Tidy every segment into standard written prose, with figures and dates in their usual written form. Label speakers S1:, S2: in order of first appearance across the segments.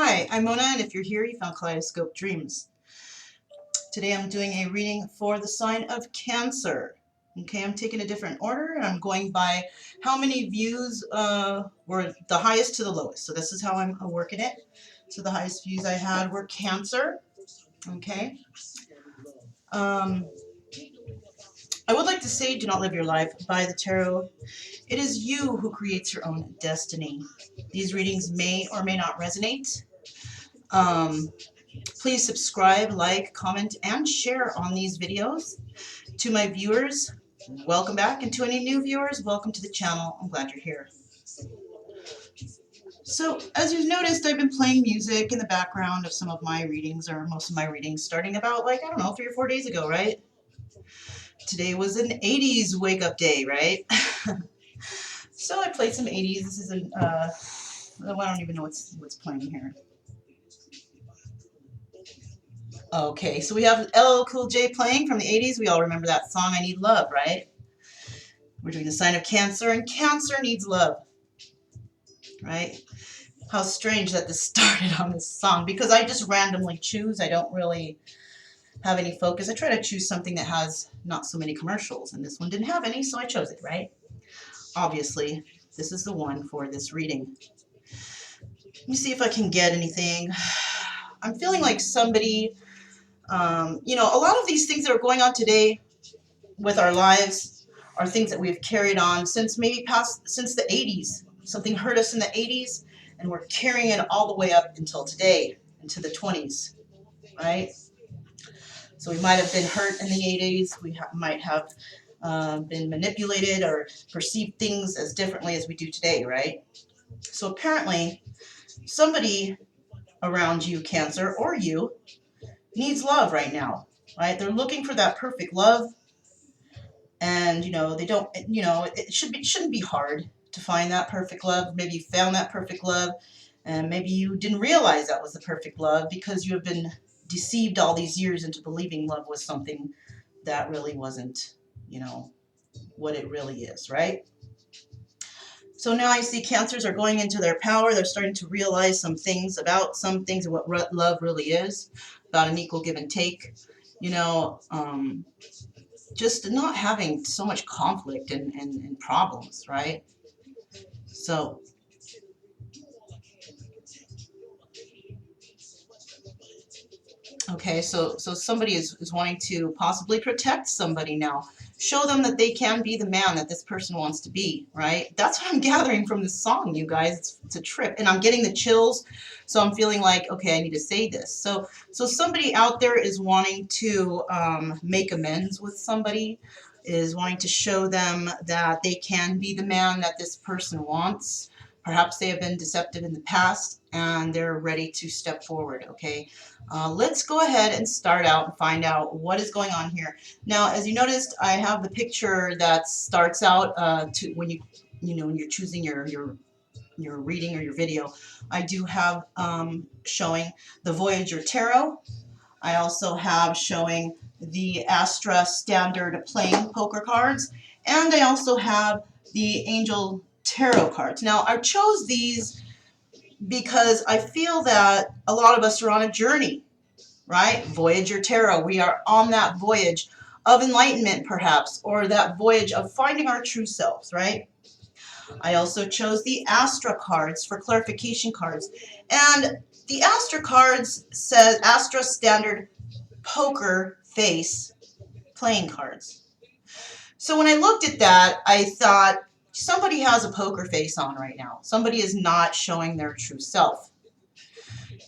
S1: Hi, I'm Mona, and if you're here, you found Kaleidoscope Dreams. Today I'm doing a reading for the sign of Cancer. Okay, I'm taking a different order, and I'm going by how many views were the highest to the lowest. So this is how I'm working it. So the highest views I had were Cancer. Okay. I would like to say, do not live your life by the tarot. It is you who creates your own destiny. These readings may or may not resonate. Please subscribe, like, comment, and share on these videos. To my viewers, welcome back, and to any new viewers, welcome to the channel. I'm glad you're here. So, as you've noticed, I've been playing music in the background of some of my readings, or most of my readings, starting about, like, I don't know, 3 or 4 days ago, right? Today was an 80s wake-up day, right? So I played some 80s. This is an, I don't even know what's playing here. Okay, so we have LL Cool J playing from the 80s. We all remember that song, I Need Love, right? We're doing the sign of Cancer, and Cancer needs love, right? How strange that this started on this song, because I just randomly choose. I don't really have any focus. I try to choose something that has not so many commercials, and this one didn't have any, so I chose it, right? Obviously, this is the one for this reading. Let me see if I can get anything. I'm feeling like somebody, you know, a lot of these things that are going on today with our lives are things that we've carried on since since the 80s. Something hurt us in the 80s, and we're carrying it all the way up until today, into the 20s, right? So we might have been hurt in the 80s. We might have been manipulated or perceived things as differently as we do today, right? So apparently, somebody around you, Cancer, or you, needs love right now, right? They're looking for that perfect love, and you know, they don't, you know, it shouldn't be hard to find that perfect love. Maybe you found that perfect love, and maybe you didn't realize that was the perfect love because you have been deceived all these years into believing love was something that really wasn't, you know, what it really is, right? So now I see Cancers are going into their power. They're starting to realize some things about some things and what love really is, about an equal give and take, you know, just not having so much conflict and problems, right? So okay, so somebody is wanting to possibly protect somebody now. Show them that they can be the man that this person wants to be, right? That's what I'm gathering from this song, you guys. It's a trip. And I'm getting the chills, so I'm feeling like, okay, I need to say this. So somebody out there is wanting to make amends with somebody, is wanting to show them that they can be the man that this person wants. Perhaps they have been deceptive in the past, and they're ready to step forward, okay? Let's go ahead and start out and find out what is going on here. Now, as you noticed, I have the picture that starts out when when you're choosing your reading or your video. I do have showing the Voyager Tarot. I also have showing the Astra Standard Playing Poker cards, and I also have the Angel Tarot cards. Now, I chose these because I feel that a lot of us are on a journey, right? Voyager Tarot, we are on that voyage of enlightenment, perhaps, or that voyage of finding our true selves, right? I also chose the Astra cards for clarification cards. And the Astra cards says Astra Standard Poker Face playing cards. So when I looked at that, I thought, somebody has a poker face on right now. Somebody is not showing their true self.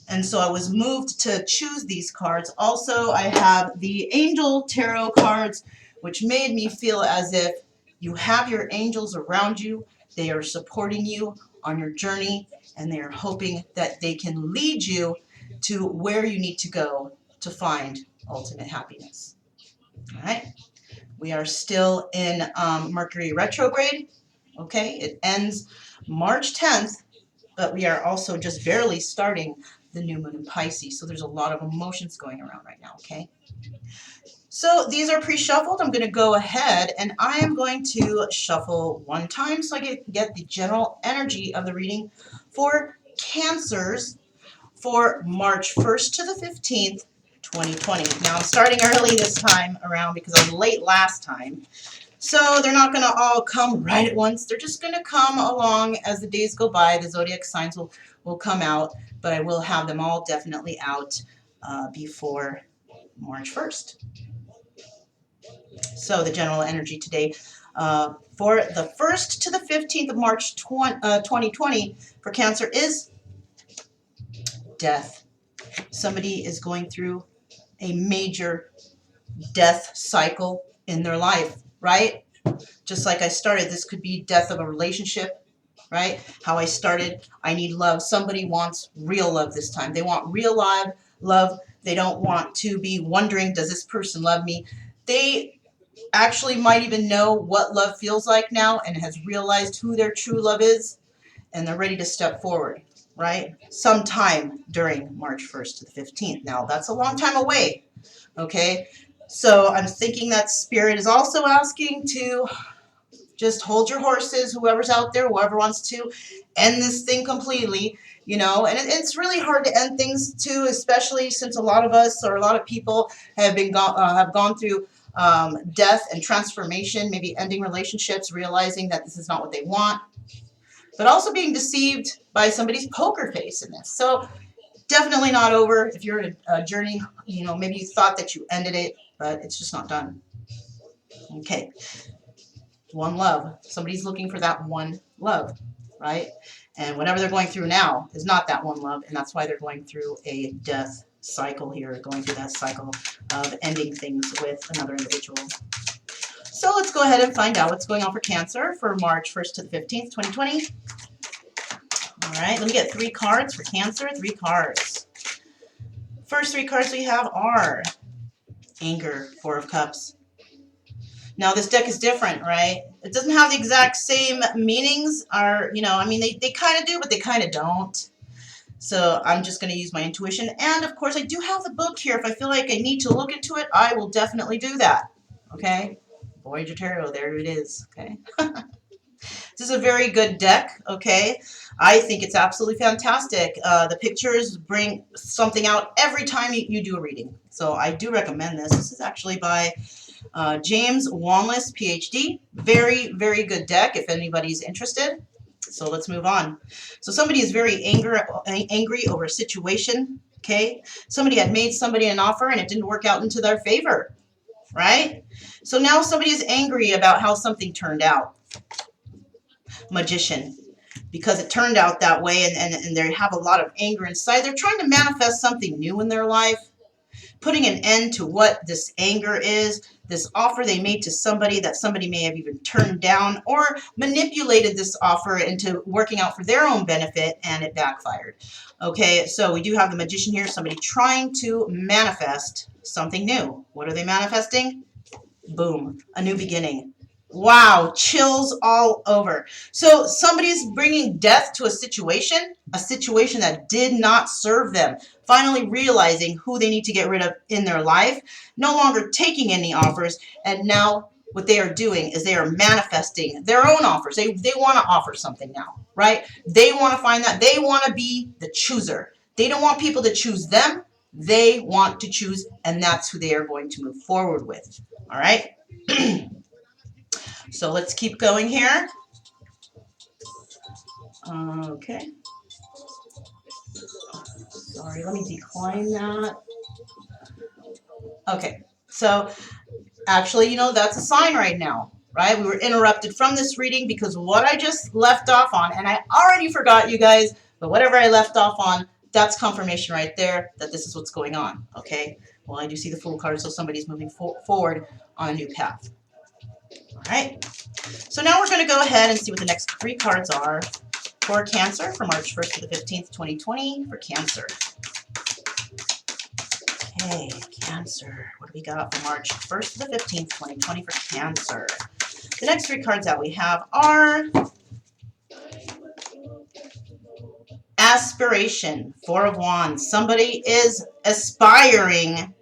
S1: And so I was moved to choose these cards. Also, I have the Angel Tarot cards, which made me feel as if you have your angels around you. They are supporting you on your journey, and they are hoping that they can lead you to where you need to go to find ultimate happiness. All right. We are still in Mercury retrograde. Okay. It ends March 10th, but we are also just barely starting the new moon in Pisces. So there's a lot of emotions going around right now, okay? So these are pre-shuffled. I'm going to go ahead and I am going to shuffle one time so I get the general energy of the reading for Cancers for March 1st to the 15th, 2020. Now, I'm starting early this time around because I was late last time. So they're not going to all come right at once. They're just going to come along as the days go by. The zodiac signs will come out, but I will have them all definitely out before March 1st. So the general energy today for the 1st to the 15th of March 2020 for Cancer is death. Somebody is going through a major death cycle in their life, right? Just like I started, this could be death of a relationship, right? How I started, I need love. Somebody wants real love this time. They want real love. They don't want to be wondering, does this person love me? They actually might even know what love feels like now and has realized who their true love is, and they're ready to step forward, right? Sometime during March 1st to the 15th. Now, that's a long time away, okay? So I'm thinking that Spirit is also asking to just hold your horses, whoever's out there, whoever wants to end this thing completely, you know. And it's really hard to end things too, especially since a lot of us or a lot of people have gone through death and transformation, maybe ending relationships, realizing that this is not what they want, but also being deceived by somebody's poker face in this. So definitely not over. If you're in a journey, you know, maybe you thought that you ended it, but it's just not done. Okay. One love. Somebody's looking for that one love, right? And whatever they're going through now is not that one love, and that's why they're going through a death cycle here, going through that cycle of ending things with another individual. So let's go ahead and find out what's going on for Cancer for March 1st to the 15th, 2020. All right, let me get 3 cards for Cancer, 3 cards. First 3 cards we have are Anger, 4 of Cups. Now, this deck is different, right? It doesn't have the exact same meanings, or, you know, I mean, they kind of do, but they kind of don't. So I'm just going to use my intuition. And, of course, I do have the book here. If I feel like I need to look into it, I will definitely do that, okay? Voyager Tarot, there it is, okay? This is a very good deck, okay? I think it's absolutely fantastic. The pictures bring something out every time you do a reading. So I do recommend this. This is actually by James Wanless, PhD. Very, very good deck if anybody's interested. So let's move on. So somebody is very angry over a situation, okay? Somebody had made somebody an offer and it didn't work out into their favor, right? So now somebody is angry about how something turned out. Magician. Because it turned out that way, and they have a lot of anger inside. They're trying to manifest something new in their life, putting an end to what this anger is, this offer they made to somebody that somebody may have even turned down or manipulated this offer into working out for their own benefit, and it backfired. Okay, so we do have the Magician here, somebody trying to manifest something new. What are they manifesting? Boom, a new beginning. Wow, chills all over. So somebody's bringing death to a situation that did not serve them. Finally realizing who they need to get rid of in their life, no longer taking any offers, and now what they are doing is they are manifesting their own offers. They want to offer something now, right? They want to find that. They want to be the chooser. They don't want people to choose them. They want to choose, and that's who they are going to move forward with. All right? So let's keep going here. Okay. Sorry, let me decline that. Okay, so actually, you know, that's a sign right now, right? We were interrupted from this reading because what I just left off on, and I already forgot, you guys, but whatever I left off on, that's confirmation right there that this is what's going on, okay? Well, I do see the Fool card, so somebody's moving forward on a new path. All right. So now we're going to go ahead and see what the next 3 cards are for Cancer for March 1st to the 15th, 2020 for Cancer. Okay, Cancer. What do we got for March 1st to the 15th, 2020 for Cancer? The next 3 cards that we have are Aspiration, 4 of Wands. Somebody is aspiring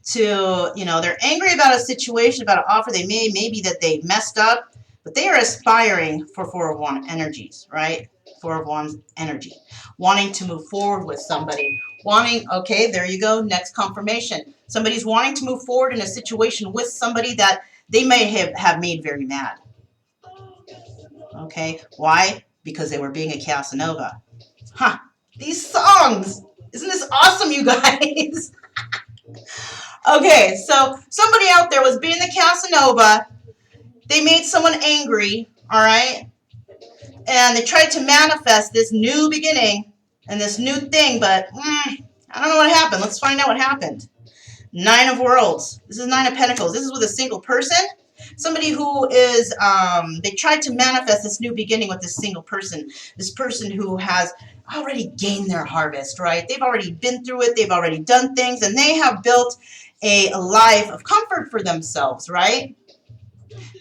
S1: to, you know, they're angry about a situation, about an offer they made, maybe that they messed up, but they are aspiring for 4 of Wands energies, right? Four of Wands energy. Wanting to move forward with somebody. Wanting, okay, there you go, next confirmation. Somebody's wanting to move forward in a situation with somebody that they may have made very mad. Okay, why? Because they were being a Casanova. Huh, these songs! Isn't this awesome, you guys? Okay, so somebody out there was being the Casanova. They made someone angry, all right? And they tried to manifest this new beginning and this new thing, but I don't know what happened. Let's find out what happened. Nine of Worlds. This is Nine of Pentacles. This is with a single person. Somebody who is, they tried to manifest this new beginning with this single person. This person who has already gained their harvest, right? They've already been through it. They've already done things, and they have built a life of comfort for themselves, right?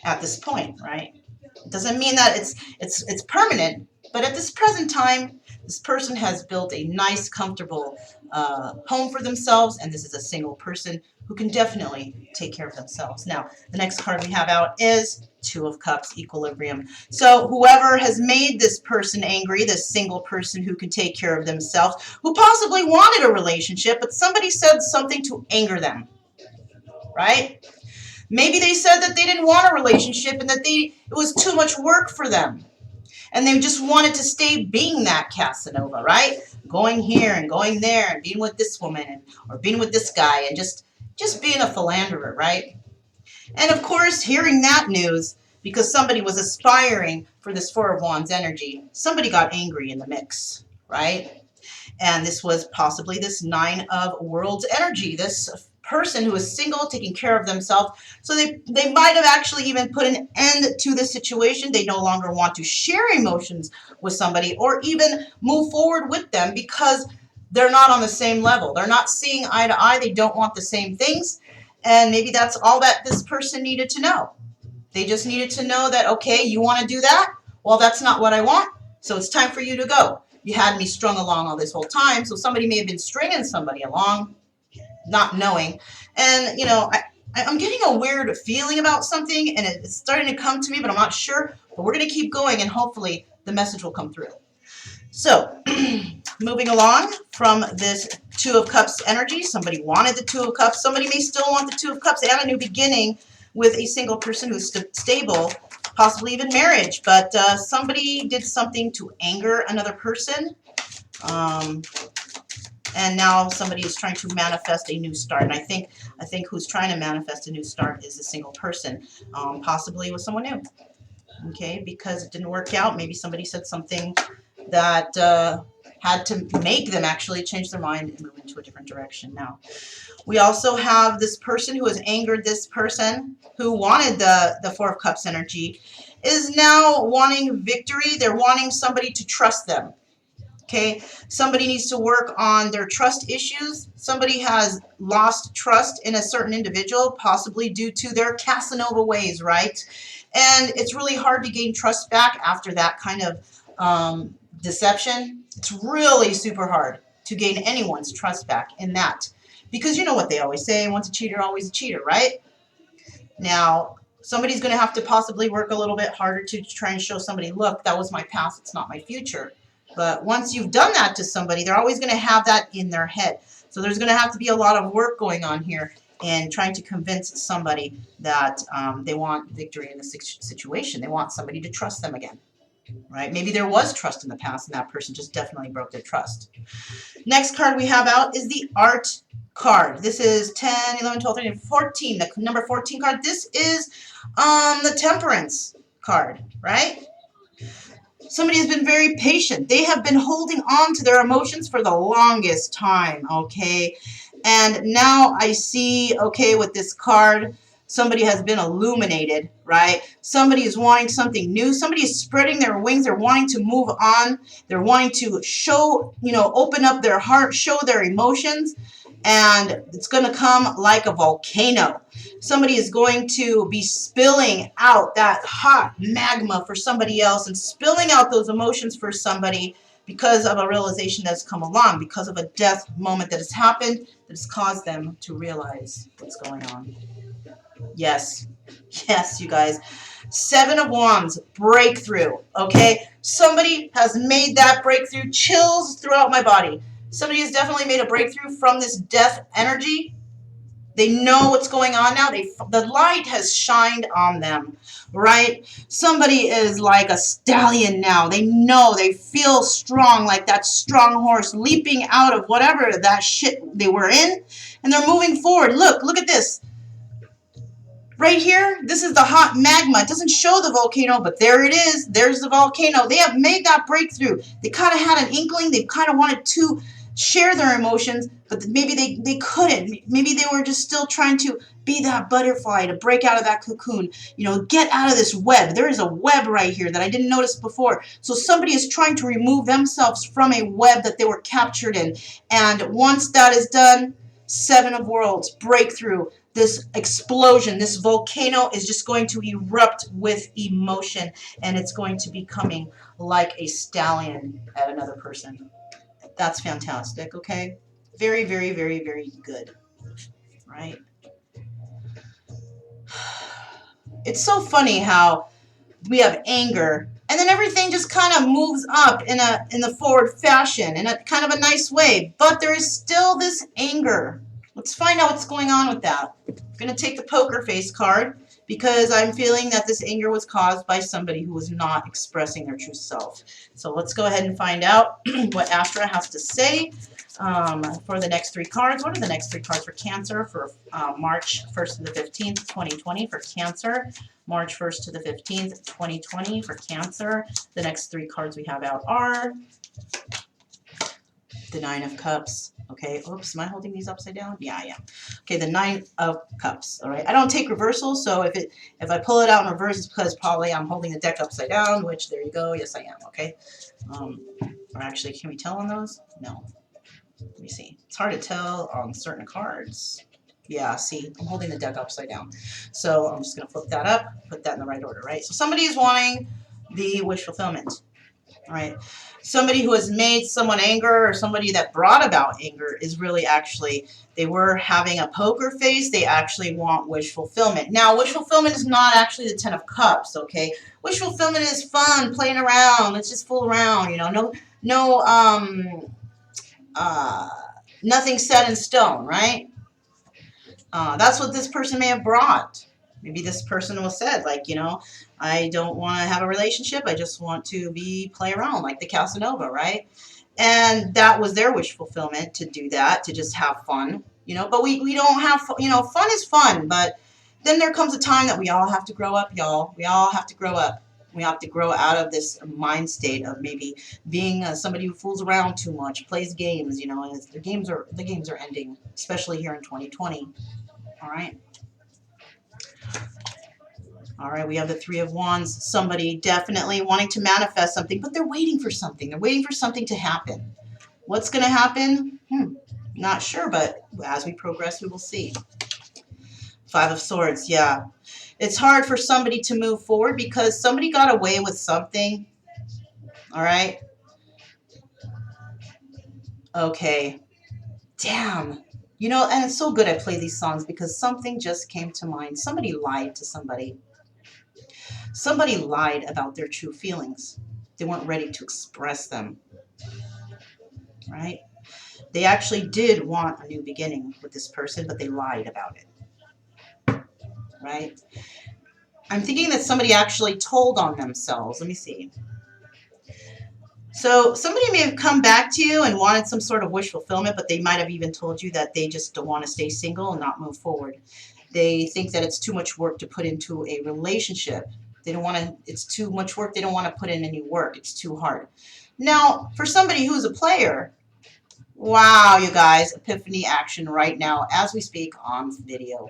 S1: At this point, right? It doesn't mean that it's permanent, but at this present time, this person has built a nice, comfortable home for themselves, and this is a single person who can definitely take care of themselves. Now, the next card we have out is Two of Cups, equilibrium. So whoever has made this person angry, this single person who can take care of themselves, who possibly wanted a relationship, but somebody said something to anger them, right? Maybe they said that they didn't want a relationship and that it was too much work for them. And they just wanted to stay being that Casanova, right? Going here and going there and being with this woman or being with this guy and just being a philanderer, right? And of course, hearing that news, because somebody was aspiring for this Four of Wands energy, somebody got angry in the mix, right? And this was possibly this Nine of Worlds energy, this person who is single, taking care of themselves. So they might have actually even put an end to the situation. They no longer want to share emotions with somebody or even move forward with them because they're not on the same level. They're not seeing eye to eye. They don't want the same things. And maybe that's all that this person needed to know. They just needed to know that, okay, you want to do that? Well, that's not what I want. So it's time for you to go. You had me strung along all this whole time. So somebody may have been stringing somebody along, not knowing. And, you know, I'm getting a weird feeling about something, and it's starting to come to me, but I'm not sure. But we're going to keep going, and hopefully the message will come through. So, moving along from this Two of Cups energy, somebody wanted the Two of Cups. Somebody may still want the Two of Cups and a new beginning with a single person who's stable, possibly even marriage. But somebody did something to anger another person. And now somebody is trying to manifest a new start. And I think who's trying to manifest a new start is a single person, possibly with someone new. Okay, because it didn't work out. Maybe somebody said something that had to make them actually change their mind and move into a different direction. Now, we also have this person who has angered this person who wanted the Four of Cups energy, is now wanting victory. They're wanting somebody to trust them. Okay, somebody needs to work on their trust issues. Somebody has lost trust in a certain individual, possibly due to their Casanova ways, right? And it's really hard to gain trust back after that kind of deception. It's really super hard to gain anyone's trust back in that. Because you know what they always say, once a cheater, always a cheater, right? Now, somebody's going to have to possibly work a little bit harder to try and show somebody, look, that was my past, it's not my future. But once you've done that to somebody, they're always going to have that in their head. So there's going to have to be a lot of work going on here and trying to convince somebody that they want victory in the situation. They want somebody to trust them again, right? Maybe there was trust in the past and that person just definitely broke their trust. Next card we have out is the Art card. This is 10, 11, 12, 13, 14. The number 14 card. This is the Temperance card, right? Somebody has been very patient. They have been holding on to their emotions for the longest time, okay? And now I see, okay, with this card, somebody has been illuminated, right? Somebody is wanting something new. Somebody is spreading their wings. They're wanting to move on. They're wanting to show, you know, open up their heart, show their emotions. And it's going to come like a volcano. Somebody is going to be spilling out that hot magma for somebody else and spilling out those emotions for somebody because of a realization that's come along, because of a death moment that has happened that has caused them to realize what's going on. Yes. Yes, you guys. Seven of Wands, breakthrough, okay? Somebody has made that breakthrough. Chills throughout my body. Somebody has definitely made a breakthrough from this death energy. They know what's going on now. The light has shined on them, right? Somebody is like a stallion now. They know, they feel strong, like that strong horse leaping out of whatever that shit they were in, and they're moving forward. Look at this. Right here, this is the hot magma. It doesn't show the volcano, but there it is. There's the volcano. They have made that breakthrough. They kind of had an inkling. They kind of wanted to share their emotions, but maybe they couldn't. Maybe they were just still trying to be that butterfly, to break out of that cocoon, you know, get out of this web. There is a web right here that I didn't notice before. So somebody is trying to remove themselves from a web that they were captured in. And once that is done, Seven of Worlds, breakthrough. This explosion, this volcano is just going to erupt with emotion, and it's going to be coming like a stallion at another person. That's fantastic, okay? Very, very, very, very good, right? It's so funny how we have anger, and then everything just kind of moves up in the forward fashion, in a kind of a nice way, but there is still this anger. Let's find out what's going on with that. I'm going to take the poker face card because I'm feeling that this anger was caused by somebody who was not expressing their true self. So let's go ahead and find out what Astra has to say for the next three cards. What are the next three cards for Cancer for March 1st to the 15th, 2020 for Cancer? March 1st to the 15th, 2020 for Cancer. The next three cards we have out are the Nine of Cups. Okay, oops, am I holding these upside down? Yeah, I am. Okay, the Nine of Cups, all right? I don't take reversals, so if I pull it out in reverse, it's because probably I'm holding the deck upside down, which, there you go, yes I am, okay? Or actually, can we tell on those? No. Let me see. It's hard to tell on certain cards. Yeah, see, I'm holding the deck upside down. So I'm just going to flip that up, put that in the right order, right? So somebody is wanting the wish fulfillment. All right. Somebody who has made someone anger, or somebody that brought about anger, is really actually, they were having a poker face. They actually want wish fulfillment. Now, wish fulfillment is not actually the Ten of Cups, okay? Wish fulfillment is fun, playing around. Let's just fool around, you know. Nothing set in stone, right? That's what this person may have brought. Maybe this person was said, like, you know, I don't want to have a relationship. I just want to play around like the Casanova, right? And that was their wish fulfillment, to do that, to just have fun, you know. But we don't have, you know, fun is fun. But then there comes a time that we all have to grow up, y'all. We all have to grow up. We have to grow out of this mind state of maybe being somebody who fools around too much, plays games, you know. And the games are ending, especially here in 2020. All right. All right, we have the Three of Wands. Somebody definitely wanting to manifest something, but they're waiting for something. They're waiting for something to happen. What's going to happen? Not sure, but as we progress, we will see. Five of Swords, yeah. It's hard for somebody to move forward because somebody got away with something. All right. Okay. Damn. You know, and it's so good I play these songs because something just came to mind. Somebody lied to somebody. Somebody lied about their true feelings. They weren't ready to express them, right? They actually did want a new beginning with this person, but they lied about it, right? I'm thinking that somebody actually told on themselves. Let me see. So somebody may have come back to you and wanted some sort of wish fulfillment, but they might have even told you that they just don't want to stay single and not move forward. They think that it's too much work to put into a relationship. They don't want to, it's too much work. They don't want to put in any work. It's too hard. Now, for somebody who's a player, wow, you guys, epiphany action right now as we speak on video.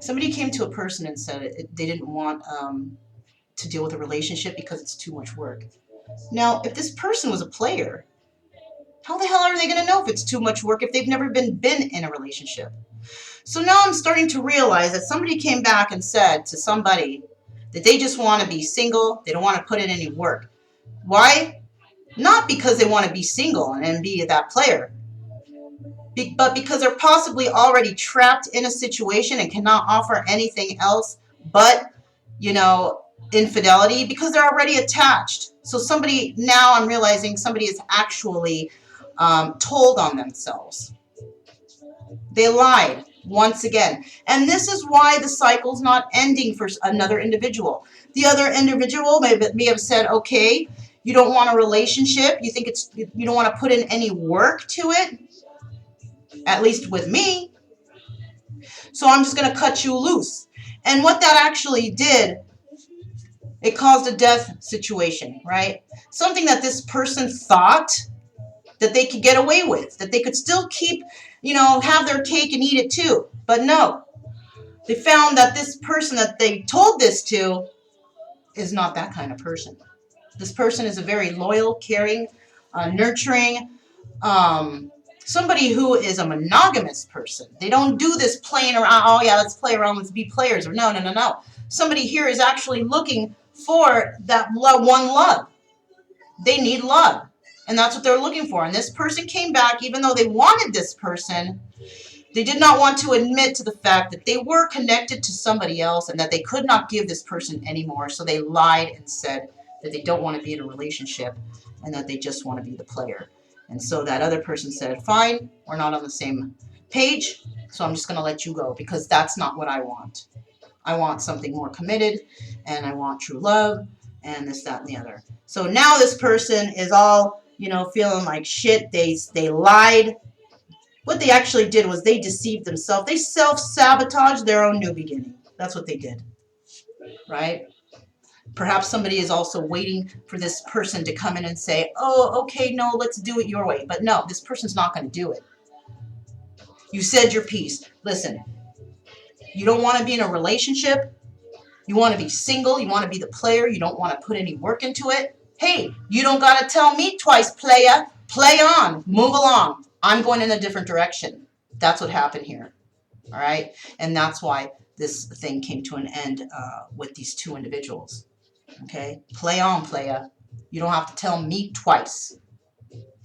S1: Somebody came to a person and said they didn't want to deal with a relationship because it's too much work. Now, if this person was a player, how the hell are they going to know if it's too much work if they've never been in a relationship? So now I'm starting to realize that somebody came back and said to somebody that they just want to be single. They don't want to put in any work. Why? Not because they want to be single and be that player, but because they're possibly already trapped in a situation and cannot offer anything else but, you know, infidelity because they're already attached. So somebody, now I'm realizing somebody is actually told on themselves. They lied once again. And this is why the cycle's not ending for another individual. The other individual may have said, okay, you don't want a relationship. You think you don't want to put in any work to it, at least with me. So I'm just going to cut you loose. And what that actually did, it caused a death situation, right? Something that this person thought that they could get away with, that they could still keep, have their cake and eat it too. But no, they found that this person that they told this to is not that kind of person. This person is a very loyal, caring, nurturing, somebody who is a monogamous person. They don't do this playing around, oh yeah, let's play around, let's be players. Or no. Somebody here is actually looking for that one love. They need love. And that's what they're looking for. And this person came back, even though they wanted this person, they did not want to admit to the fact that they were connected to somebody else and that they could not give this person anymore. So they lied and said that they don't want to be in a relationship and that they just want to be the player. And so that other person said, fine, we're not on the same page, so I'm just going to let you go because that's not what I want. I want something more committed, and I want true love, and this, that, and the other. So now this person is all, feeling like shit. They lied. What they actually did was they deceived themselves. They self-sabotaged their own new beginning. That's what they did, right? Perhaps somebody is also waiting for this person to come in and say, oh, okay, no, let's do it your way. But no, this person's not going to do it. You said your piece. Listen, you don't want to be in a relationship. You want to be single. You want to be the player. You don't want to put any work into it. Hey, you don't got to tell me twice, playa. Play on. Move along. I'm going in a different direction. That's what happened here. All right? And that's why this thing came to an end with these two individuals. Okay? Play on, playa. You don't have to tell me twice.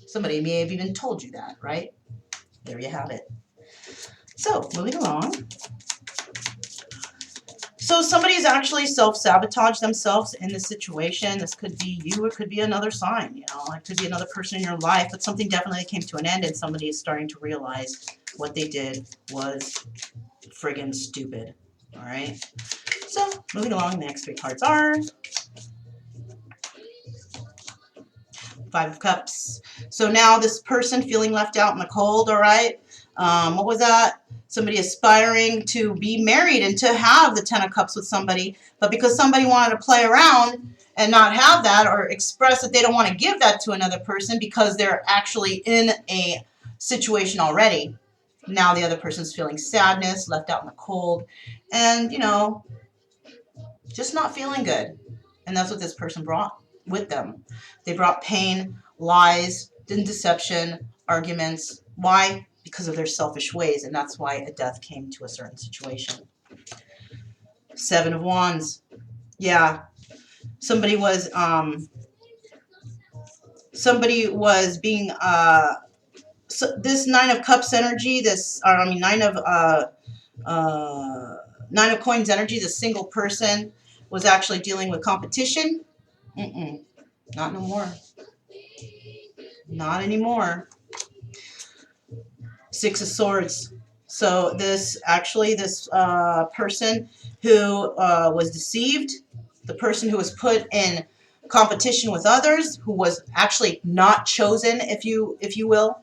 S1: Somebody may have even told you that, right? There you have it. So, moving along. So somebody's actually self-sabotaged themselves in this situation. This could be you, it could be another sign, it could be another person in your life, but something definitely came to an end and somebody is starting to realize what they did was friggin' stupid. All right. So moving along, the next three cards are Five of Cups. So now this person feeling left out in the cold, all right? What was that? Somebody aspiring to be married and to have the Ten of Cups with somebody, but because somebody wanted to play around and not have that or express that they don't want to give that to another person because they're actually in a situation already, now the other person's feeling sadness, left out in the cold, and, just not feeling good. And that's what this person brought with them. They brought pain, lies, deception, arguments. Why? Because of their selfish ways, and that's why a death came to a certain situation. Seven of Wands. Yeah. Somebody was being so this Nine of Cups energy, Nine of Coins energy, this single person was actually dealing with competition. Not no more. Not anymore. Six of Swords. So this person who was deceived, the person who was put in competition with others, who was actually not chosen, if you will,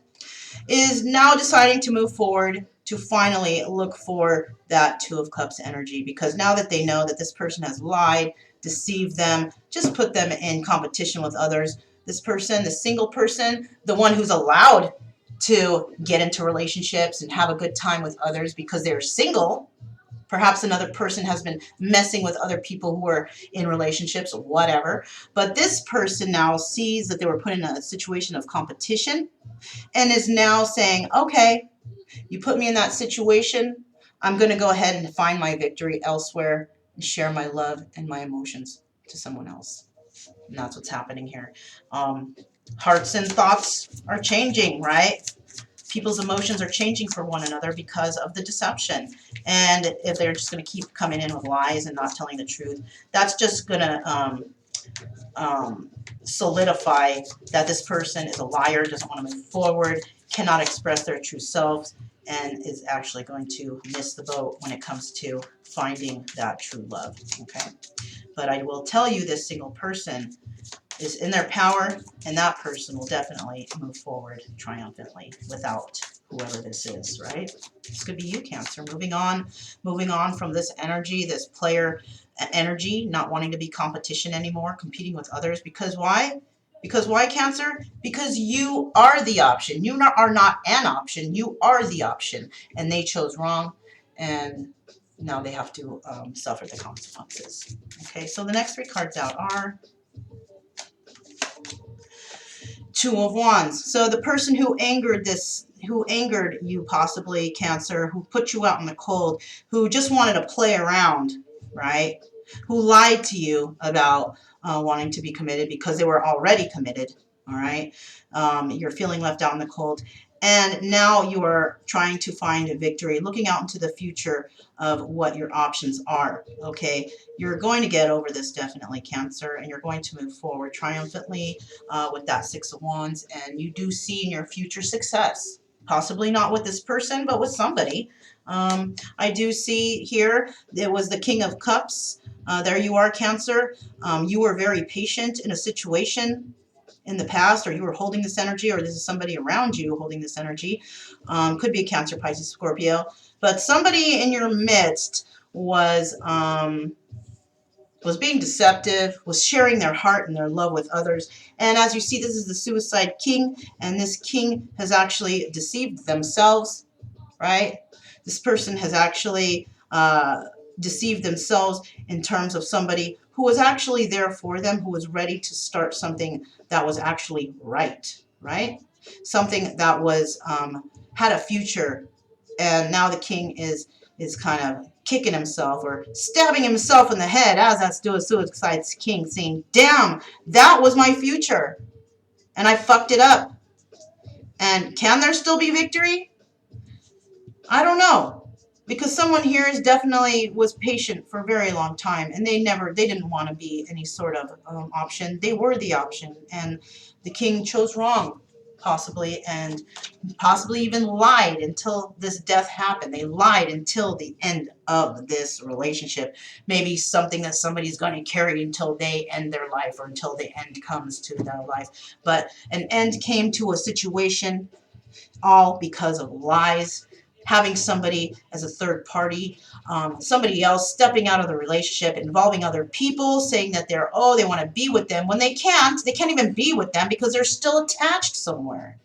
S1: is now deciding to move forward to finally look for that Two of Cups energy, because now that they know that this person has lied, deceived them, just put them in competition with others, this person, the single person, the one who's allowed to get into relationships and have a good time with others because they're single. Perhaps another person has been messing with other people who are in relationships or whatever. But this person now sees that they were put in a situation of competition and is now saying, okay, you put me in that situation. I'm going to go ahead and find my victory elsewhere and share my love and my emotions to someone else. And that's what's happening here. Hearts and thoughts are changing, right? people's emotions are changing for one another because of the deception. And if they're just going to keep coming in with lies and not telling the truth, that's just going to solidify that this person is a liar, doesn't want to move forward, cannot express their true selves, and is actually going to miss the boat when it comes to finding that true love. Okay, but I will tell you, this single person is in their power, and that person will definitely move forward triumphantly without whoever this is, right? This could be you, Cancer, moving on from this energy, this player energy, not wanting to be competition anymore, competing with others. Because why? Because why, Cancer? Because you are the option. You are not an option. You are the option, and they chose wrong, and now they have to suffer the consequences. Okay, so the next 3 cards out are Two of Wands. So the person who angered you, possibly, Cancer, who put you out in the cold, who just wanted to play around, right? Who lied to you about wanting to be committed because they were already committed, all right? You're feeling left out in the cold. And now you are trying to find a victory, looking out into the future of what your options are, okay? You're going to get over this, definitely, Cancer, and you're going to move forward triumphantly with that 6 of Wands, and you do see in your future success. Possibly not with this person, but with somebody. I do see here, it was the King of Cups. There you are, Cancer. You were very patient in a situation in the past, or you were holding this energy, or this is somebody around you holding this energy. Could be a Cancer, Pisces, Scorpio. But somebody in your midst was being deceptive, was sharing their heart and their love with others. And as you see, this is the Suicide King, and this king has actually deceived themselves, right? This person has actually deceived themselves in terms of somebody who was actually there for them, who was ready to start something that was actually right? Something that was had a future, and now the king is kind of kicking himself or stabbing himself in the head, as that's doing Suicide King, saying, damn, that was my future, and I fucked it up. And can there still be victory? I don't know, because someone here is definitely was patient for a very long time, and they didn't want to be any sort of option. They were the option, and the king chose wrong, possibly, and possibly even lied until this death happened. They lied until the end of this relationship. Maybe something that somebody's going to carry until they end their life, or until the end comes to their life. But an end came to a situation all because of lies. Having somebody as a third party, somebody else stepping out of the relationship, involving other people, saying that they want to be with them when they can't even be with them because they're still attached somewhere.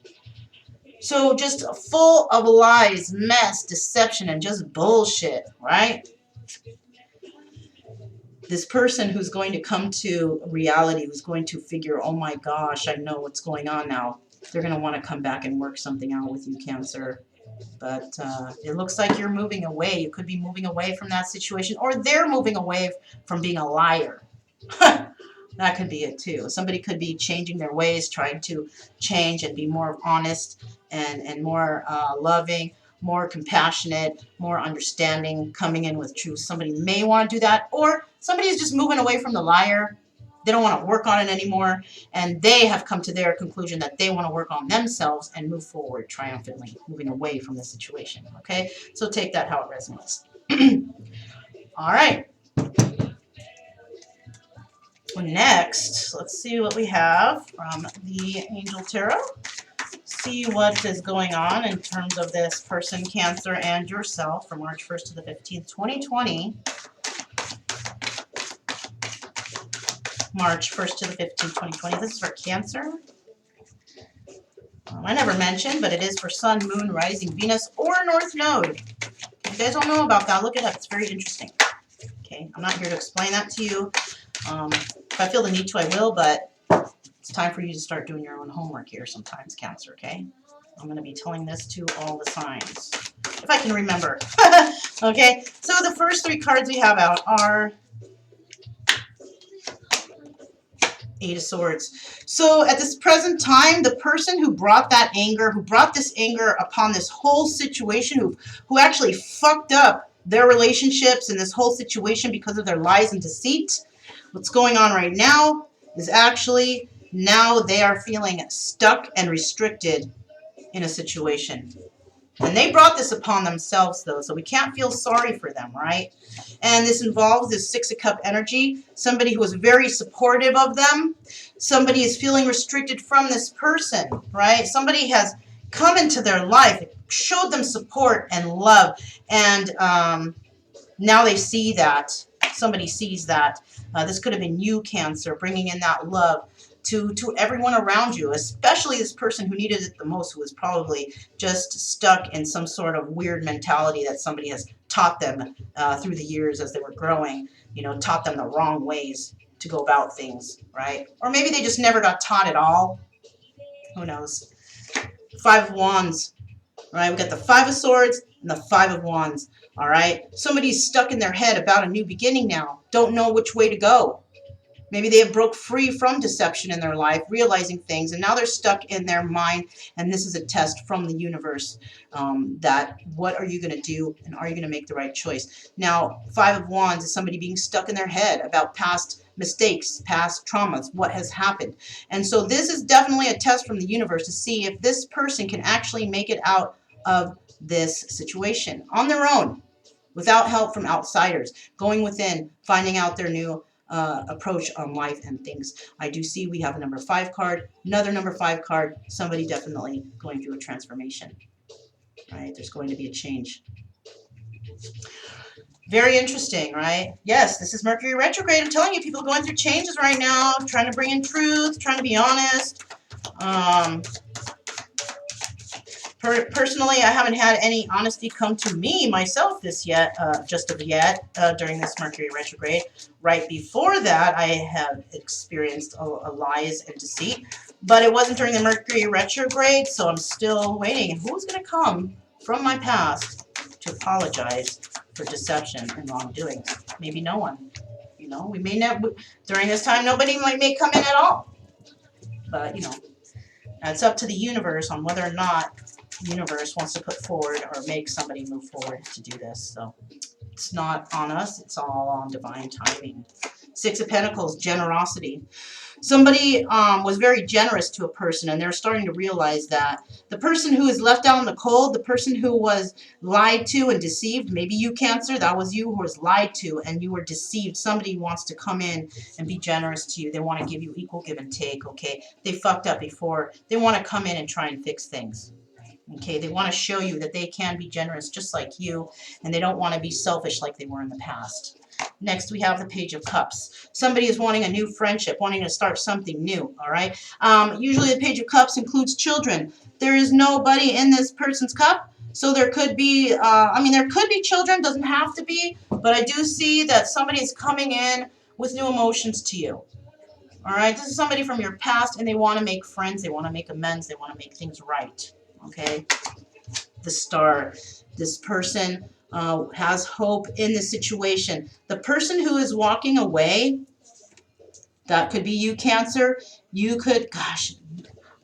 S1: So just full of lies, mess, deception, and just bullshit, right? This person who's going to come to reality, who's going to figure, oh my gosh, I know what's going on now. They're going to want to come back and work something out with you, Cancer. But it looks like you're moving away. You could be moving away from that situation, or they're moving away from being a liar. That could be it too. Somebody could be changing their ways, trying to change and be more honest and more loving, more compassionate, more understanding, coming in with truth. Somebody may want to do that, or somebody is just moving away from the liar. They don't want to work on it anymore, and they have come to their conclusion that they want to work on themselves and move forward triumphantly, moving away from the situation, okay? So take that how it resonates. All right. Next, let's see what we have from the Angel Tarot. See what is going on in terms of this person, Cancer, and yourself from March 1st to the 15th, 2020. March 1st to the 15th, 2020. This is for Cancer. I never mentioned, but it is for Sun, Moon, Rising, Venus, or North Node. If you guys don't know about that, look it up. It's very interesting. Okay, I'm not here to explain that to you. If I feel the need to, I will, but it's time for you to start doing your own homework here sometimes, Cancer, okay? I'm going to be telling this to all the signs, if I can remember. Okay, so the first 3 cards we have out are Eight of Swords. So at this present time, the person who brought that anger, who brought this anger upon this whole situation, who actually fucked up their relationships and this whole situation because of their lies and deceit, what's going on right now is actually now they are feeling stuck and restricted in a situation. And they brought this upon themselves, though, so we can't feel sorry for them, right? And this involves this Six of Cup energy, somebody who is very supportive of them. Somebody is feeling restricted from this person, right? Somebody has come into their life, showed them support and love, and now they see that. Somebody sees that. This could have been you, Cancer, bringing in that love to everyone around you, especially this person who needed it the most, who was probably just stuck in some sort of weird mentality that somebody has taught them through the years as they were growing, you know, taught them the wrong ways to go about things, right? Or maybe they just never got taught at all. Who knows? Five of Wands, right? We got the Five of Swords and the Five of Wands, all right? Somebody's stuck in their head about a new beginning now, don't know which way to go. Maybe they have broke free from deception in their life, realizing things, and now they're stuck in their mind, and this is a test from the universe that what are you going to do, and are you going to make the right choice? Now, Five of Wands is somebody being stuck in their head about past mistakes, past traumas, what has happened. And so this is definitely a test from the universe to see if this person can actually make it out of this situation on their own, without help from outsiders, going within, finding out their new approach on life and things. I do see we have a number 5 card, another number 5 card, somebody definitely going through a transformation, right? There's going to be a change. Very interesting, right? Yes, this is Mercury retrograde. I'm telling you, people are going through changes right now, trying to bring in truth, trying to be honest. Personally, I haven't had any honesty come to me myself just of yet during this Mercury retrograde. Right before that, I have experienced a lies and deceit, but it wasn't during the Mercury retrograde, so I'm still waiting. Who's going to come from my past to apologize for deception and wrongdoing? Maybe no one. You know, we may not, during this time, nobody may come in at all. But, you know, it's up to the universe on whether or not the universe wants to put forward or make somebody move forward to do this. So it's not on us. It's all on divine timing. Six of Pentacles, generosity. Somebody was very generous to a person, and they're starting to realize that the person who is left out in the cold, the person who was lied to and deceived, maybe you, Cancer, that was you who was lied to and you were deceived. Somebody wants to come in and be generous to you. They want to give you equal give and take, okay? They fucked up before. They want to come in and try and fix things. Okay, they want to show you that they can be generous just like you, and they don't want to be selfish like they were in the past. Next, we have the Page of Cups. Somebody is wanting a new friendship, wanting to start something new, all right? Usually the Page of Cups includes children. There is nobody in this person's cup, so there could be, there could be children, doesn't have to be, but I do see that somebody is coming in with new emotions to you. All right, this is somebody from your past, and they want to make friends, they want to make amends, they want to make things right. Okay, the Star. This person has hope in the situation. The person who is walking away, that could be you, Cancer. You could, gosh,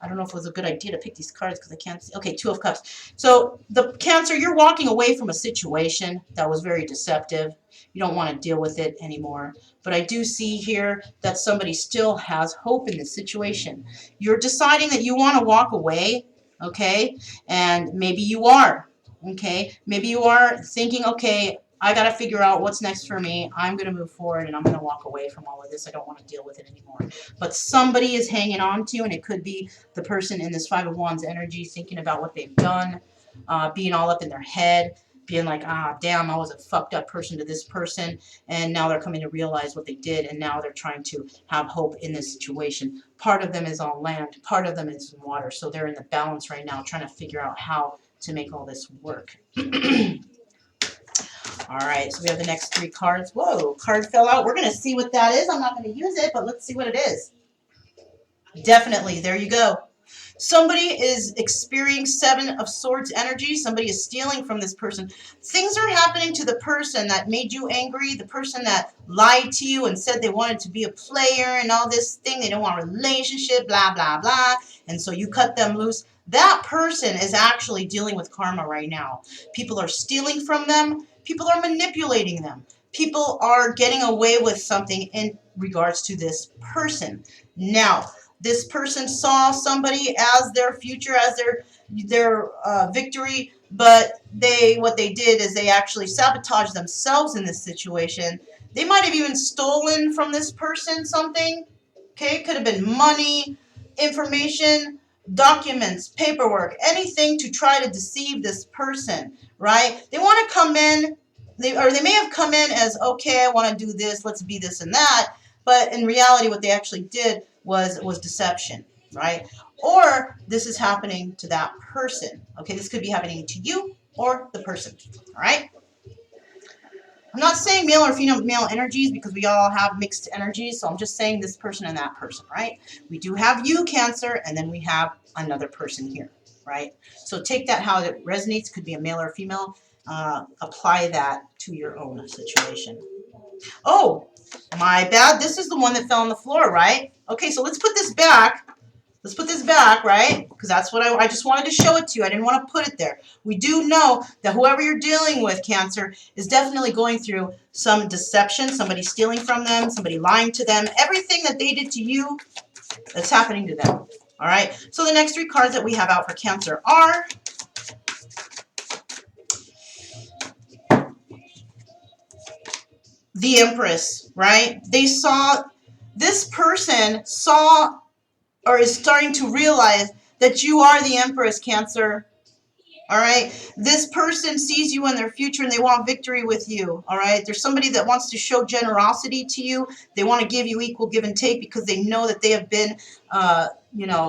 S1: I don't know if it was a good idea to pick these cards because I can't see. Okay, Two of Cups. So the Cancer, you're walking away from a situation that was very deceptive. You don't want to deal with it anymore. But I do see here that somebody still has hope in this situation. You're deciding that you want to walk away. Okay, and maybe you are, okay, maybe you are thinking, okay, I got to figure out what's next for me. I'm going to move forward and I'm going to walk away from all of this. I don't want to deal with it anymore. But somebody is hanging on to you, and it could be the person in this Five of Wands energy thinking about what they've done, being all up in their head, being like, damn, I was a fucked up person to this person, and now they're coming to realize what they did, and now they're trying to have hope in this situation. Part of them is on land, part of them is in water, so they're in the balance right now, trying to figure out how to make all this work. All right, so we have the next 3 cards. Whoa, card fell out. We're going to see what that is. I'm not going to use it, but let's see what it is. Definitely, there you go. Somebody is experiencing Seven of Swords energy. Somebody is stealing from this person. Things are happening to the person that made you angry, the person that lied to you and said they wanted to be a player and all this thing. They don't want a relationship, blah, blah, blah. And so you cut them loose. That person is actually dealing with karma right now. People are stealing from them. People are manipulating them. People are getting away with something in regards to this person. Now, this person saw somebody as their future, as their victory, but what they did is they actually sabotaged themselves in this situation. They might have even stolen from this person something. Okay, it could have been money, information, documents, paperwork, anything to try to deceive this person, right? They want to come in, they may have come in as, okay, I want to do this, let's be this and that, but in reality, what they actually did was deception, right? Or this is happening to that person. Okay, this could be happening to you or the person, all right? I'm not saying male or female energies because we all have mixed energies, so I'm just saying this person and that person, right? We do have you, Cancer, and then we have another person here, right? So take that how it resonates, could be a male or female. Apply that to your own situation. Oh, my bad. This is the one that fell on the floor, right? Okay, so let's put this back. Let's put this back, right? Because that's what I just wanted to show it to you. I didn't want to put it there. We do know that whoever you're dealing with, Cancer, is definitely going through some deception, somebody stealing from them, somebody lying to them. Everything that they did to you, that's happening to them. All right? So the next 3 cards that we have out for Cancer are the Empress, right? This person saw or is starting to realize that you are the Empress, Cancer. All right. This person sees you in their future and they want victory with you. All right. There's somebody that wants to show generosity to you. They want to give you equal give and take because they know that they have been,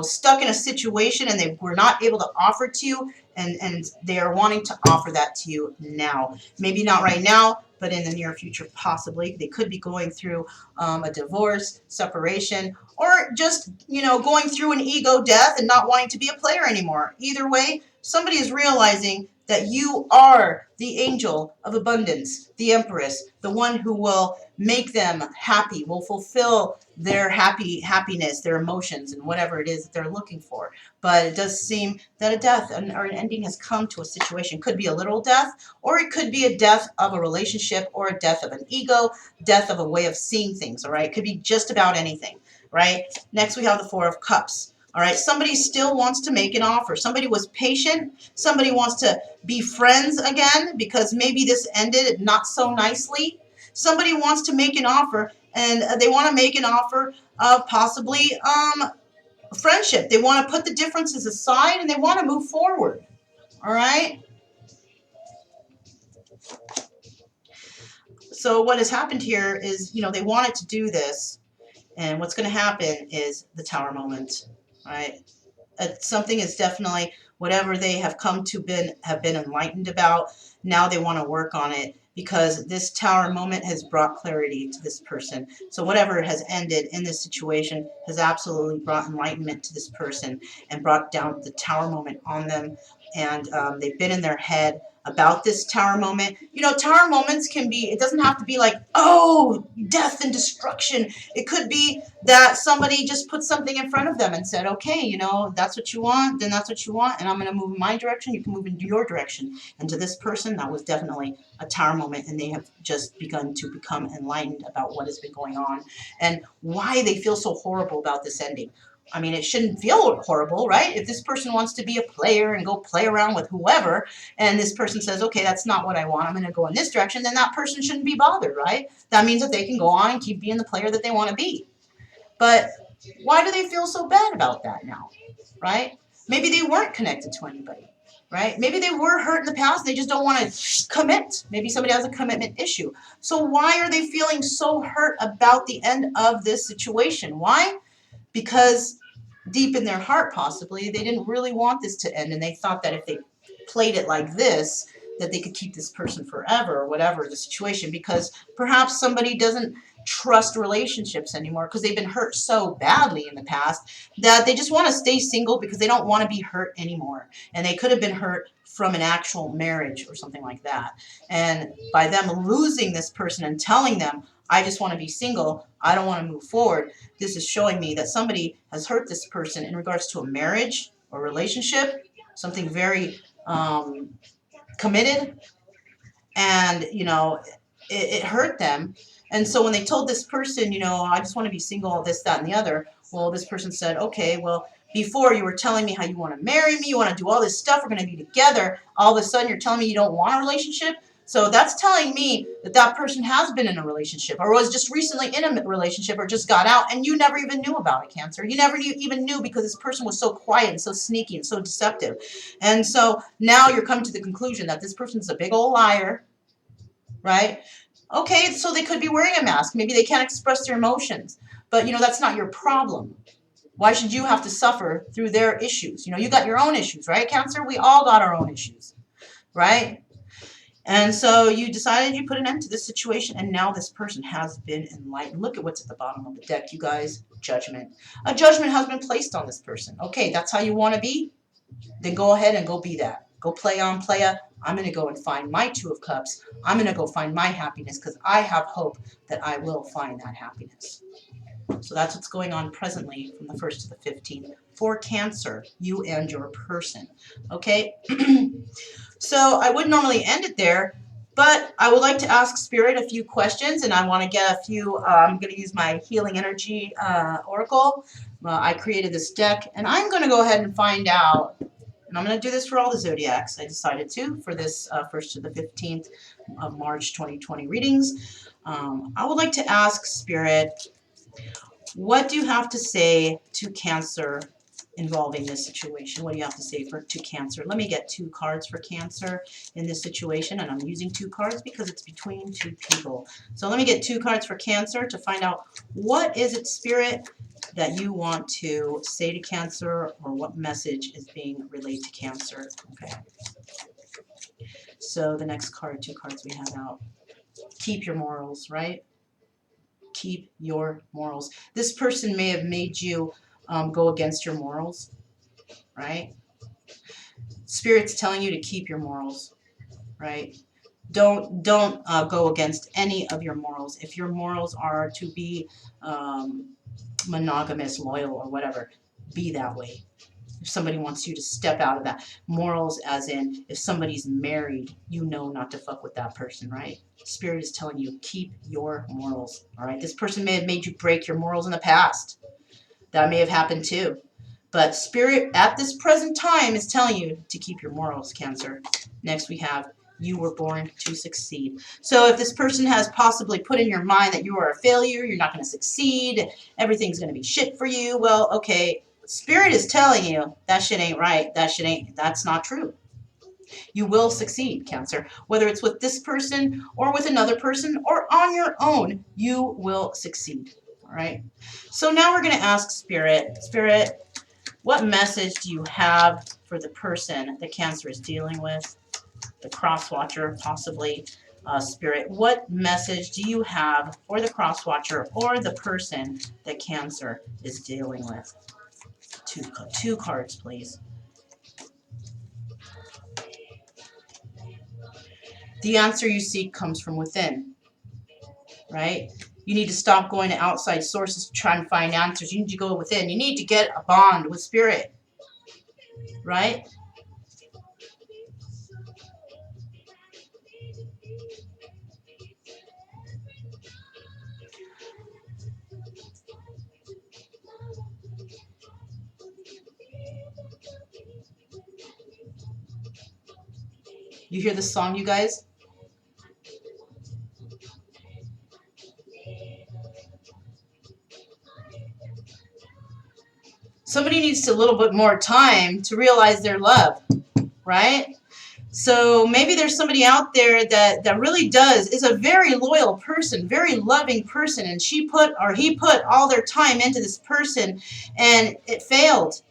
S1: stuck in a situation and they were not able to offer to you. And they are wanting to offer that to you now. Maybe not right now, but in the near future, possibly. They could be going through a divorce, separation, or just, going through an ego death and not wanting to be a player anymore. Either way, somebody is realizing that you are the angel of abundance, the Empress, the one who will make them happy, will fulfill their happiness, their emotions, and whatever it is that they're looking for. But it does seem that a death or an ending has come to a situation. Could be a literal death, or it could be a death of a relationship, or a death of an ego, death of a way of seeing things, all right? It could be just about anything, right? Next, we have the 4 of Cups. All right, somebody still wants to make an offer. Somebody was patient. Somebody wants to be friends again because maybe this ended not so nicely. Somebody wants to make an offer, and they want to make an offer of possibly friendship. They want to put the differences aside and they want to move forward. All right. So what has happened here is, they wanted to do this, and what's going to happen is the Tower moment. All right. Something is definitely whatever they have come to have been enlightened about. Now they want to work on it because this Tower moment has brought clarity to this person. So whatever has ended in this situation has absolutely brought enlightenment to this person and brought down the Tower moment on them. And they've been in their head about this Tower moment. Tower moments can be, it doesn't have to be like, oh, death and destruction. It could be that somebody just put something in front of them and said, okay, that's what you want, then that's what you want, and I'm going to move in my direction, you can move into your direction. And to this person, that was definitely a Tower moment, and they have just begun to become enlightened about what has been going on and why they feel so horrible about this ending. I mean, it shouldn't feel horrible, right? If this person wants to be a player and go play around with whoever, and this person says, okay, that's not what I want, I'm going to go in this direction, then that person shouldn't be bothered, right? That means that they can go on and keep being the player that they want to be. But why do they feel so bad about that now, right? Maybe they weren't connected to anybody, right? Maybe they were hurt in the past, they just don't want to commit. Maybe somebody has a commitment issue. So why are they feeling so hurt about the end of this situation? Why? Because deep in their heart, possibly, they didn't really want this to end, and they thought that if they played it like this, that they could keep this person forever, or whatever the situation, because perhaps somebody doesn't trust relationships anymore because they've been hurt so badly in the past that they just want to stay single because they don't want to be hurt anymore. And they could have been hurt from an actual marriage or something like that. And by them losing this person and telling them, I just want to be single, I don't want to move forward, this is showing me that somebody has hurt this person in regards to a marriage or relationship, something very committed, and it hurt them. And so when they told this person, I just want to be single, this, that, and the other, well, this person said, okay, well, before you were telling me how you want to marry me, you want to do all this stuff, we're going to be together, all of a sudden you're telling me you don't want a relationship. So that's telling me that that person has been in a relationship or was just recently in a relationship or just got out, and you never even knew about it, Cancer. You never even knew because this person was so quiet and so sneaky and so deceptive. And so now you're coming to the conclusion that this person's a big old liar, right? Okay, so they could be wearing a mask. Maybe they can't express their emotions. But, that's not your problem. Why should you have to suffer through their issues? You got your own issues, right, Cancer? We all got our own issues, right? And so you decided you put an end to this situation, and now this person has been enlightened. Look at what's at the bottom of the deck, you guys. Judgment. A judgment has been placed on this person. Okay, that's how you want to be? Then go ahead and go be that. Go play on, playa. I'm going to go and find my Two of Cups. I'm going to go find my happiness because I have hope that I will find that happiness. So that's what's going on presently from the 1st to the 15th for Cancer, you and your person. Okay? So I would normally end it there, but I would like to ask Spirit a few questions, and I want to get a few, I'm going to use my Healing Energy Oracle. I created this deck, and I'm going to go ahead and find out, and I'm going to do this for all the zodiacs. I decided to, for this 1st to the 15th of March 2020 readings. I would like to ask Spirit, what do you have to say to Cancer involving this situation? What do you have to say to Cancer? Let me get 2 cards for Cancer in this situation, and I'm using 2 cards because it's between 2 people. So let me get 2 cards for Cancer to find out what is it, Spirit, that you want to say to Cancer, or what message is being relayed to Cancer. Okay. So the next card, 2 cards we have out. Keep your morals, right? Keep your morals. This person may have made you go against your morals, right? Spirit's telling you to keep your morals, right? Don't go against any of your morals. If your morals are to be monogamous, loyal, or whatever, be that way. If somebody wants you to step out of that, morals as in if somebody's married, you know not to fuck with that person, right? Spirit is telling you, keep your morals, all right? This person may have made you break your morals in the past. That may have happened too. But Spirit, at this present time, is telling you to keep your morals, Cancer. Next we have, you were born to succeed. So if this person has possibly put in your mind that you are a failure, you're not going to succeed, everything's going to be shit for you, well, okay, Spirit is telling you that shit ain't right. That's not true. You will succeed, Cancer. Whether it's with this person or with another person or on your own, you will succeed. All right. So now we're going to ask Spirit, what message do you have for the person that Cancer is dealing with? The cross watcher, possibly. Spirit, what message do you have for the cross watcher or the person that Cancer is dealing with? Two cards, please. The answer you seek comes from within, right? You need to stop going to outside sources to try and find answers. You need to go within. You need to get a bond with Spirit, right? You hear the song, you guys? Somebody needs a little bit more time to realize their love, right? So maybe there's somebody out there that really is a very loyal person, very loving person, and he put all their time into this person and it failed,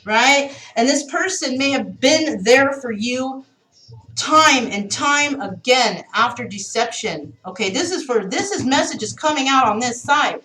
S1: right? And this person may have been there for you time and time again after deception. Okay, this is messages coming out on this side.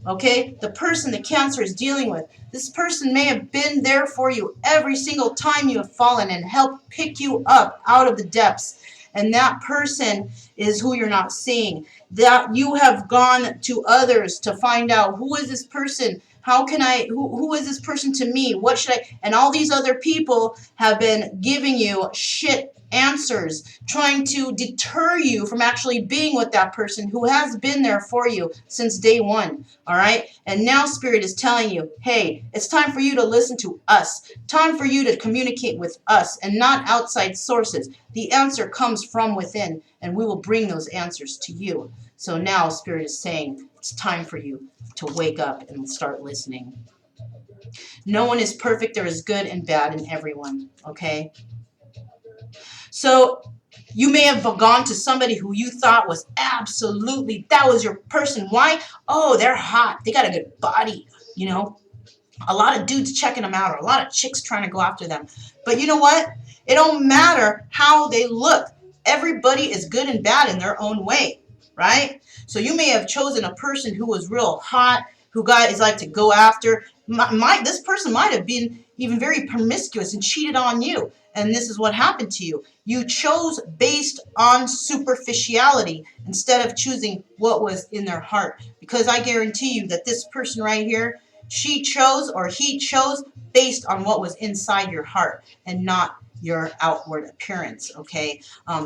S1: Okay, the person the Cancer is dealing with, this person may have been there for you every single time you have fallen and helped pick you up out of the depths. And that person is who you're not seeing. That you have gone to others to find out, who is this person? How can I, who is this person to me? What should I, and all these other people have been giving you shit answers, trying to deter you from actually being with that person who has been there for you since day one. All right. And now Spirit is telling you, hey, it's time for you to listen to us. Time for you to communicate with us and not outside sources. The answer comes from within, and we will bring those answers to you. So now Spirit is saying it's time for you to wake up and start listening. No one is perfect. There is good and bad in everyone. Okay. So you may have gone to somebody who you thought was absolutely, that was your person. Why? Oh, they're hot. They got a good body, you know. A lot of dudes checking them out, or a lot of chicks trying to go after them. But you know what? It don't matter how they look. Everybody is good and bad in their own way, right? So you may have chosen a person who was real hot, who guys like to go after. This person might have been even very promiscuous and cheated on you. And this is what happened to you. You chose based on superficiality instead of choosing what was in their heart. Because I guarantee you that this person right here, she chose or he chose based on what was inside your heart and not your outward appearance, okay?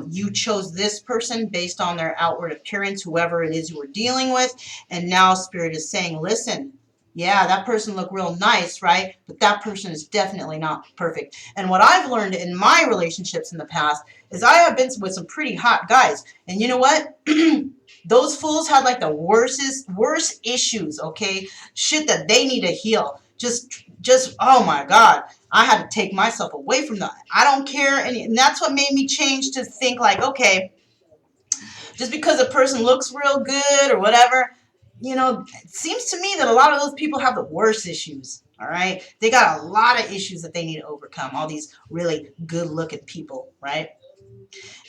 S1: You chose this person based on their outward appearance, whoever it is you were dealing with, and now Spirit is saying, listen, yeah, that person looked real nice, right? But that person is definitely not perfect. And what I've learned in my relationships in the past is I have been with some pretty hot guys. And you know what? Those fools had like the worst issues, okay? Shit that they need to heal. Just, oh my God. I had to take myself away from that. I don't care. And that's what made me change to think like, okay, just because a person looks real good or whatever, you know, it seems to me that a lot of those people have the worst issues. All right. They got a lot of issues that they need to overcome. All these really good looking people. Right.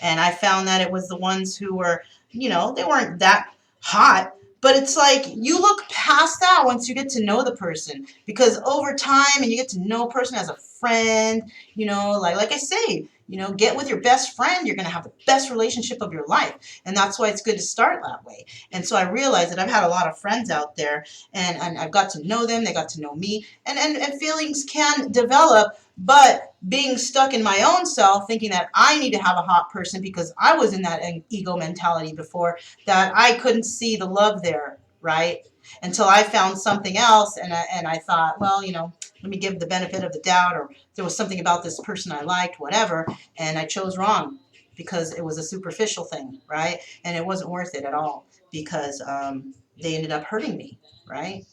S1: And I found that it was the ones who were, you know, they weren't that hot. But it's like you look past that once you get to know the person. Because over time and you get to know a person as a friend, you know, like I say, you know, get with your best friend, you're going to have the best relationship of your life. And that's why it's good to start that way. And so I realized that I've had a lot of friends out there and I've got to know them. They got to know me. And feelings can develop. But being stuck in my own self, thinking that I need to have a hot person because I was in that ego mentality before, that I couldn't see the love there, right? Until I found something else and I thought, well, you know, let me give the benefit of the doubt, or there was something about this person I liked, whatever, and I chose wrong because it was a superficial thing, right? And it wasn't worth it at all because they ended up hurting me, right?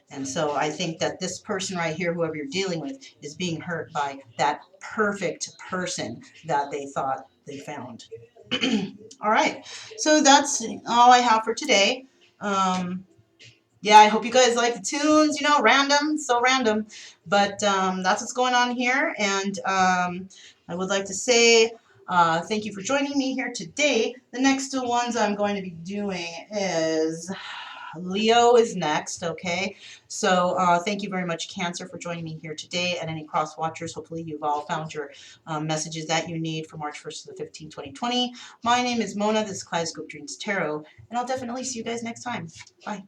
S1: And so I think that this person right here, whoever you're dealing with, is being hurt by that perfect person that they thought they found. All right. So that's all I have for today. Yeah, I hope you guys like the tunes, you know, random, so random. But that's what's going on here. And I would like to say thank you for joining me here today. The next two ones I'm going to be doing is Leo is next, okay? So thank you very much, Cancer, for joining me here today. And any cross watchers, hopefully you've all found your messages that you need for March 1st to the 15th, 2020. My name is Mona. This is Kaleidoscope Dreams Tarot, and I'll definitely see you guys next time. Bye.